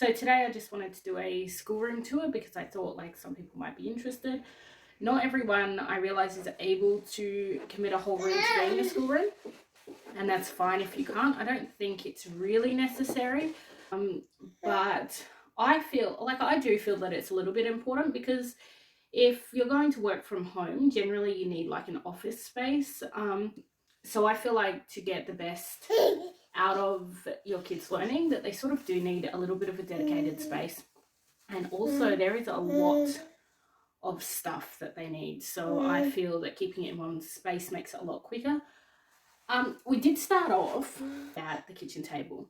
So today I just wanted to do a schoolroom tour because I thought like some people might be interested. Not everyone, I realise, is able to commit a whole room to being a schoolroom, and that's fine if you can't. I don't think it's really necessary, but I do feel that it's a little bit important because if you're going to work from home, generally you need like an office space. So I feel like to get the best out of your kids' learning, that they sort of do need a little bit of a dedicated space. And also there is a lot of stuff that they need. So I feel that keeping it in one space makes it a lot quicker. We did start off at the kitchen table.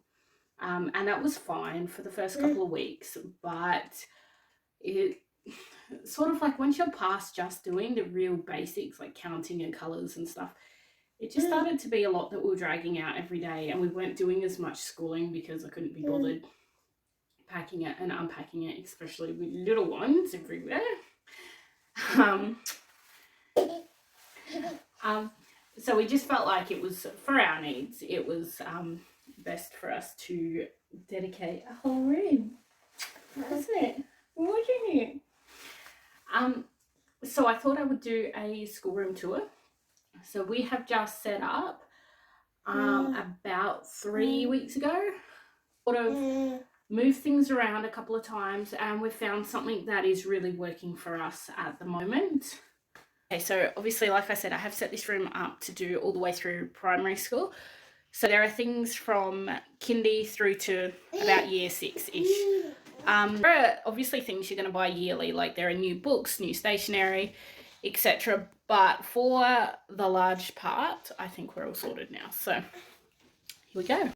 And that was fine for the first couple of weeks, but it sort of like once you're past just doing the real basics like counting and colours and stuff, it just started to be a lot that we were dragging out every day, and we weren't doing as much schooling because I couldn't be bothered packing it and unpacking it, especially with little ones everywhere. So we just felt like it was, for our needs, it was best for us to dedicate a whole room, wasn't it? We're watching it. So I thought I would do a schoolroom tour. So we have just set up about 3 weeks ago. Sort of moved things around a couple of times, and we've found something that is really working for us at the moment. Okay, so obviously, like I said, I have set this room up to do all the way through primary school. So there are things from kindy through to about year 6-ish. There are obviously things you're going to buy yearly, like there are new books, new stationery, etc. But for the large part, I think we're all sorted now. So here we go.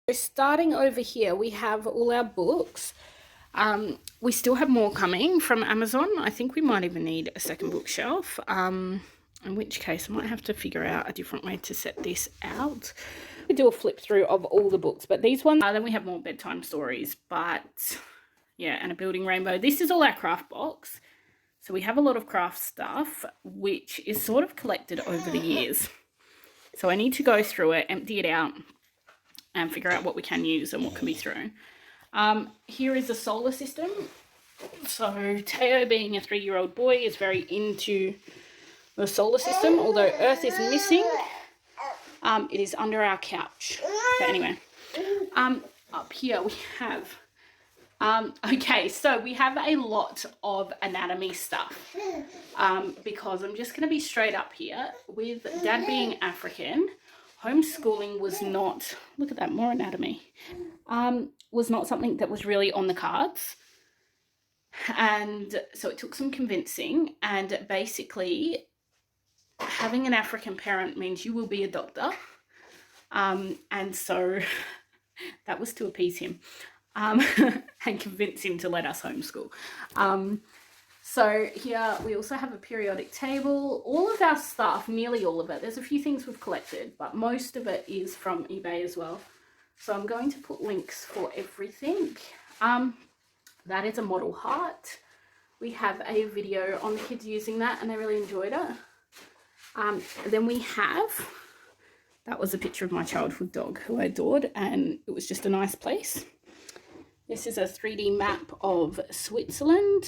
So starting over here, we have all our books. We still have more coming from Amazon. I think we might even need a second bookshelf, in which case I might have to figure out a different way to set this out. We do a flip through of all the books, but these ones, then we have more bedtime stories, but yeah, and a building rainbow. This is all our craft box. So we have a lot of craft stuff, which is sort of collected over the years. So I need to go through it, empty it out, and figure out what we can use and what can be thrown. Here is a solar system. So Teo, being a 3-year-old boy, is very into the solar system, although Earth is missing. It is under our couch. But anyway, up here we have, okay, so we have a lot of anatomy stuff, because I'm just going to be straight up here. With Dad being African, homeschooling was not, look at that, more anatomy, was not something that was really on the cards. And so it took some convincing, and basically having an African parent means you will be a doctor. And so that was to appease him, and convince him to let us homeschool. So here we also have a periodic table. All of our stuff, nearly all of it, there's a few things we've collected, but most of it is from eBay as well. So I'm going to put links for everything. That is a model heart. We have a video on the kids using that, and they really enjoyed it. Then we have, that was a picture of my childhood dog who I adored, and it was just a nice place. This is a 3D map of Switzerland.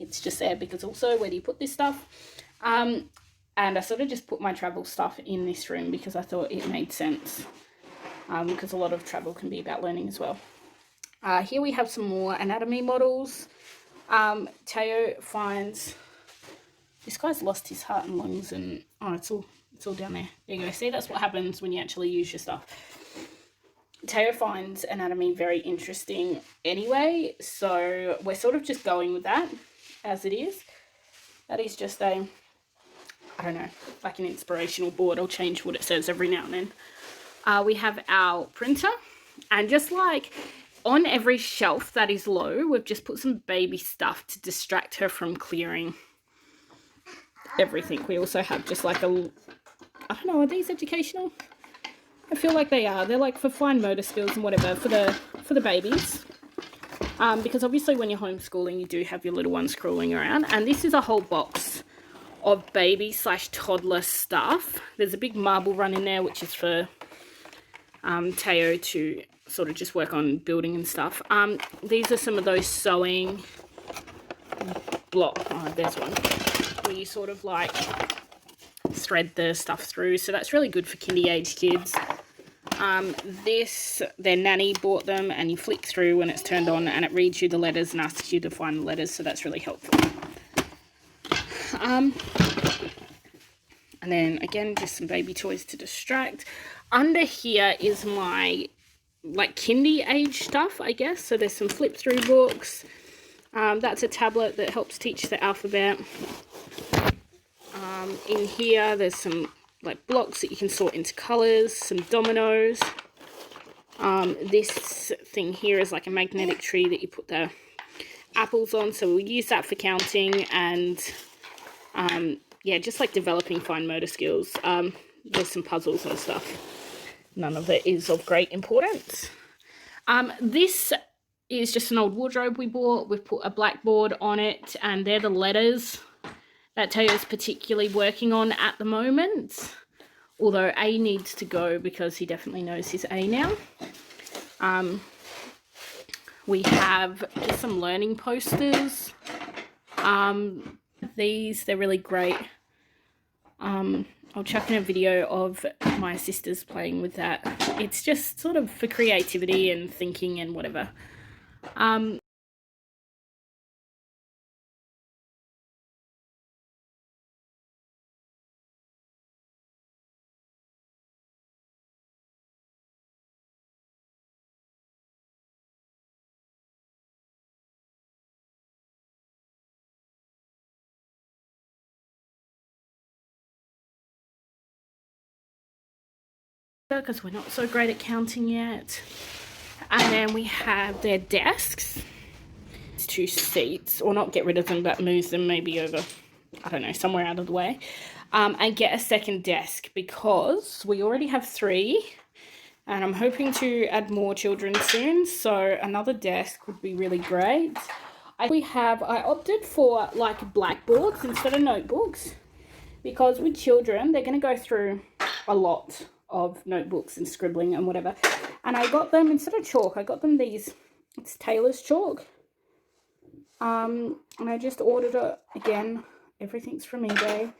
It's just there because also, where do you put this stuff? And I sort of just put my travel stuff in this room because I thought it made sense, because a lot of travel can be about learning as well. Here we have some more anatomy models. Teo finds, this guy's lost his heart and lungs, and oh, it's all down there. There you go. See, that's what happens when you actually use your stuff. Teo finds anatomy very interesting anyway, so we're sort of just going with that as it is. That is just a, I don't know, like an inspirational board. I'll change what it says every now and then. We have our printer, and just like on every shelf that is low, we've just put some baby stuff to distract her from clearing everything. We also have just like a, I don't know, are these educational? I feel like they are. They're like for fine motor skills and whatever for the babies. Because obviously when you're homeschooling, you do have your little ones crawling around. And this is a whole box of baby / toddler stuff. There's a big marble run in there, which is for Teo to sort of just work on building and stuff. These are some of those sewing block. Oh, there's one where you sort of like thread the stuff through. So that's really good for kindy age kids. This, their nanny bought them, and you flick through when it's turned on and it reads you the letters and asks you to find the letters, so that's really helpful. And then again, just some baby toys to distract. Under here is my like kindy age stuff, I guess. So there's some flip through books. That's a tablet that helps teach the alphabet. In here there's some like blocks that you can sort into colors, some dominoes. This thing here is like a magnetic tree that you put the apples on, so we'll use that for counting and yeah, just like developing fine motor skills. There's some puzzles and stuff. None of it is of great importance. This is just an old wardrobe we bought. We've put a blackboard on it, and they're the letters that Teo's particularly working on at the moment. Although A needs to go because he definitely knows his A now. We have just some learning posters. These, they're really great. I'll chuck in a video of my sisters playing with that. It's just sort of for creativity and thinking and whatever. Because we're not so great at counting yet. And then we have their desks. It's 2 seats, or not get rid of them, but move them maybe over, I don't know, somewhere out of the way. And get a second desk because we already have 3 and I'm hoping to add more children soon. So another desk would be really great. I opted for like blackboards instead of notebooks because with children, they're going to go through a lot of notebooks and scribbling and whatever. And I got them, instead of chalk, I got them these, it's Taylor's chalk. And I just ordered it again. Everything's from eBay.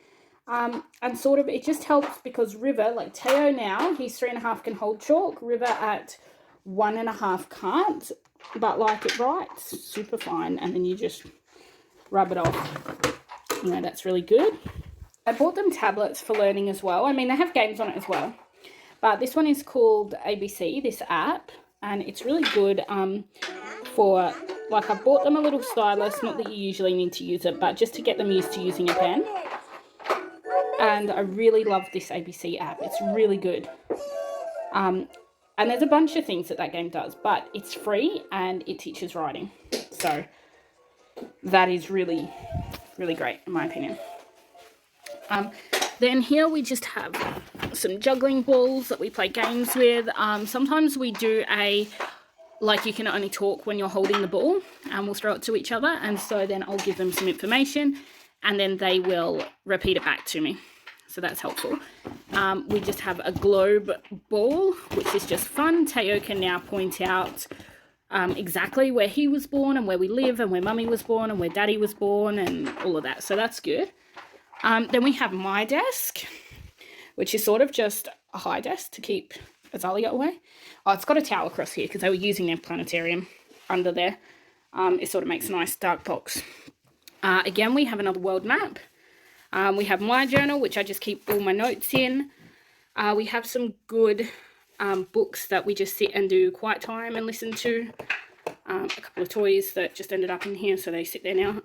And sort of, it just helps because River, like Teo now, he's 3.5 can hold chalk. River at 1.5 can't, but like it writes super fine. And then you just rub it off. You know, that's really good. I bought them tablets for learning as well. I mean, they have games on it as well. But this one is called ABC, this app, and it's really good for, like, I bought them a little stylus, not that you usually need to use it, but just to get them used to using a pen. And I really love this ABC app. It's really good. And there's a bunch of things that game does, but it's free and it teaches writing. So that is really, really great in my opinion. Then here we just have some juggling balls that we play games with. Sometimes we do like you can only talk when you're holding the ball, and we'll throw it to each other. And so then I'll give them some information and then they will repeat it back to me. So that's helpful. We just have a globe ball, which is just fun. Teo can now point out exactly where he was born and where we live and where mummy was born and where daddy was born and all of that. So that's good. Then we have my desk, which is sort of just a high desk to keep Azalea away. Oh, it's got a towel across here because they were using their planetarium under there. It sort of makes a nice dark box. Again, we have another world map. We have my journal, which I just keep all my notes in. We have some good books that we just sit and do quiet time and listen to. A couple of toys that just ended up in here, so they sit there now.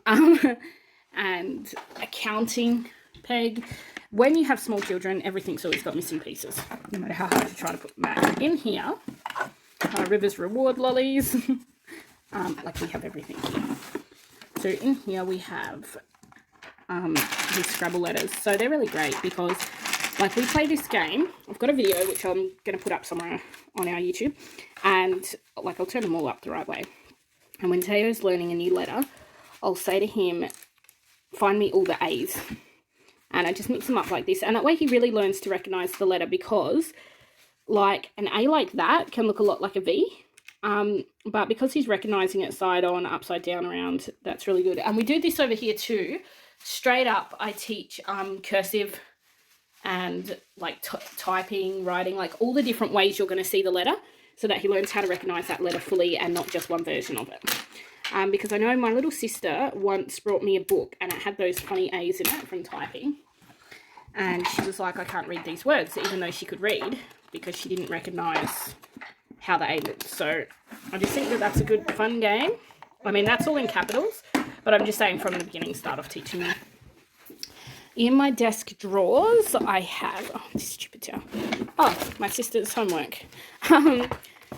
And a counting peg. When you have small children, everything's always got missing pieces, no matter how hard you try to put them back. In here, River's reward lollies. Like we have everything here. So in here we have these Scrabble letters. So they're really great because, like, we play this game. I've got a video which I'm going to put up somewhere on our YouTube, and like I'll turn them all up the right way. And when Teo's learning a new letter, I'll say to him, find me all the A's. And I just mix them up like this. And that way he really learns to recognise the letter, because like an A like that can look a lot like a V. But because he's recognising it side on, upside down, around, that's really good. And we do this over here too. Straight up, I teach cursive and like typing, writing, like all the different ways you're going to see the letter, so that he learns how to recognise that letter fully and not just one version of it. Because I know my little sister once brought me a book and it had those funny A's in it from typing. And she was like, I can't read these words, even though she could read, because she didn't recognise how the A looked. So I just think that that's a good, fun game. I mean, that's all in capitals, but I'm just saying from the beginning, start off teaching them. In my desk drawers, I have, oh, this stupid towel. Oh, my sister's homework.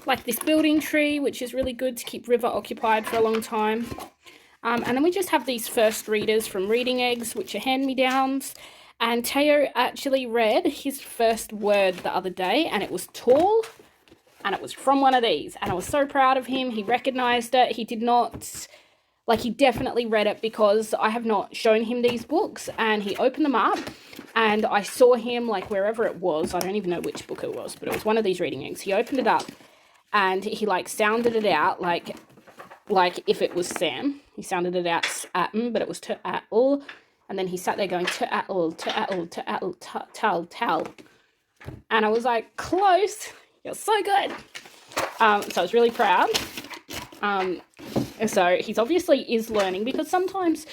Like this building tree, which is really good to keep River occupied for a long time. And then we just have these first readers from Reading Eggs, which are hand-me-downs. And Teo actually read his first word the other day, and it was tall, and it was from one of these. And I was so proud of him. He recognised it. He did not, like, he definitely read it, because I have not shown him these books. And he opened them up, and I saw him, like, wherever it was. I don't even know which book it was, but it was one of these Reading Eggs. He opened it up, and he, like, sounded it out, like if it was Sam. He sounded it out at-m, but it was to-at-l. And then he sat there going, to-at-l, to-at-l, to-at-l, tal, tal. And I was like, close. You're so good. So I was really proud. So he's obviously is learning, because sometimes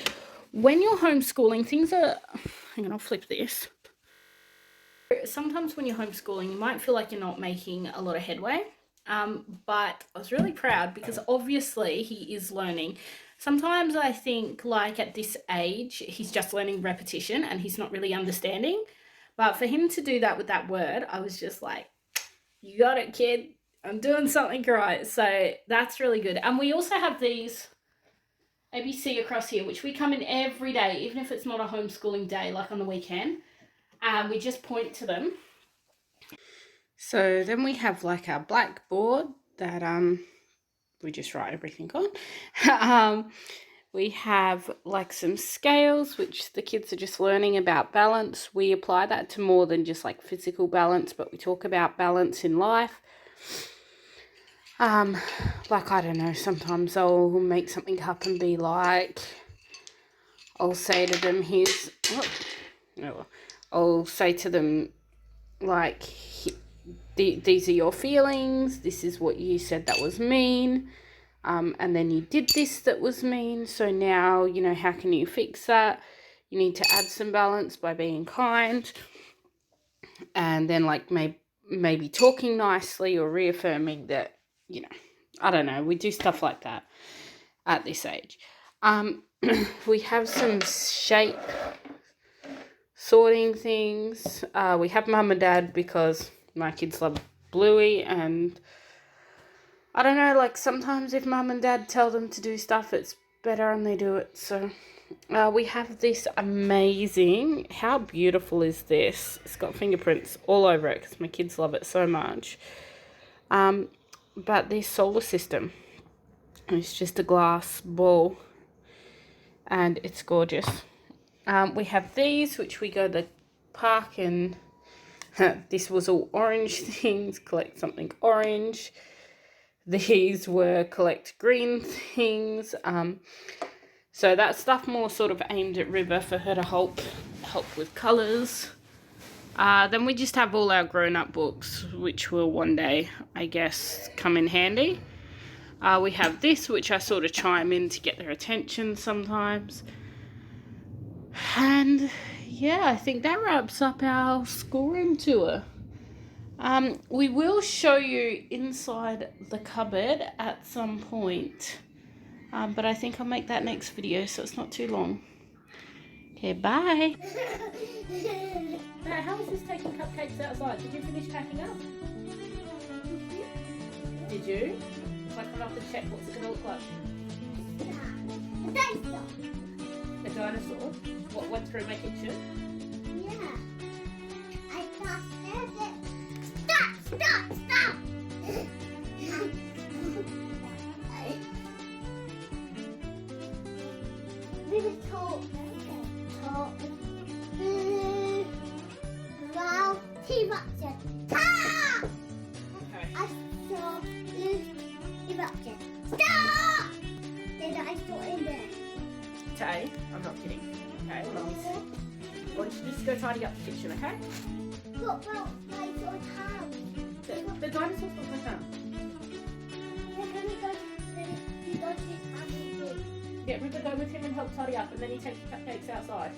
when you're homeschooling, things are... Hang on, I'll flip this. Sometimes when you're homeschooling, you might feel like you're not making a lot of headway. But I was really proud, because obviously he is learning. Sometimes I think, like, at this age, he's just learning repetition and he's not really understanding. But for him to do that with that word, I was just like, you got it, kid. I'm doing something right. So that's really good. And we also have these ABC across here, which we come in every day, even if it's not a homeschooling day, like on the weekend. We just point to them. So then we have like our blackboard that we just write everything on. We have like some scales, which the kids are just learning about balance. We apply that to more than just like physical balance, but we talk about balance in life. Like, I don't know, sometimes I'll make something up and be like, I'll say to them, I'll say to them, like, these are your feelings, this is what you said that was mean, and then you did this that was mean, so now, you know, how can you fix that? You need to add some balance by being kind, and then, like, maybe talking nicely or reaffirming that, you know, I don't know, we do stuff like that at this age. We have some shape sorting things. We have Mum and Dad because my kids love Bluey, and I don't know, like, sometimes if Mum and Dad tell them to do stuff, it's better and they do it. So we have this amazing, how beautiful is this? It's got fingerprints all over it because my kids love it so much. But this solar system, it's just a glass ball and it's gorgeous. We have these, which we go to the park and this was all orange things, collect something orange. These were collect green things. So that stuff more sort of aimed at River for her to help with colours. Then we just have all our grown-up books, which will one day, I guess, come in handy. We have this, which I sort of chime in to get their attention sometimes. And yeah, I think that wraps up our schoolroom tour. We will show you inside the cupboard at some point. But I think I'll make that next video so it's not too long. Okay, bye. How was this taking cupcakes outside? Did you finish packing up? Did you? If I come up and check, what's it going to look like? A dinosaur. A dinosaur? What went through my kitchen? Yeah. I thought it. Stop! We were told. Wow, eruption. Stop! Okay. I saw eruption. Stop! Then I saw in there. Tay, I'm not kidding. Okay, why don't you just go tidy up the kitchen, okay? Look, well, I saw a town. The dinosaur's not my town. Then we go to his house. Yeah, River, go with him and help tidy up, and then he takes the cupcakes outside.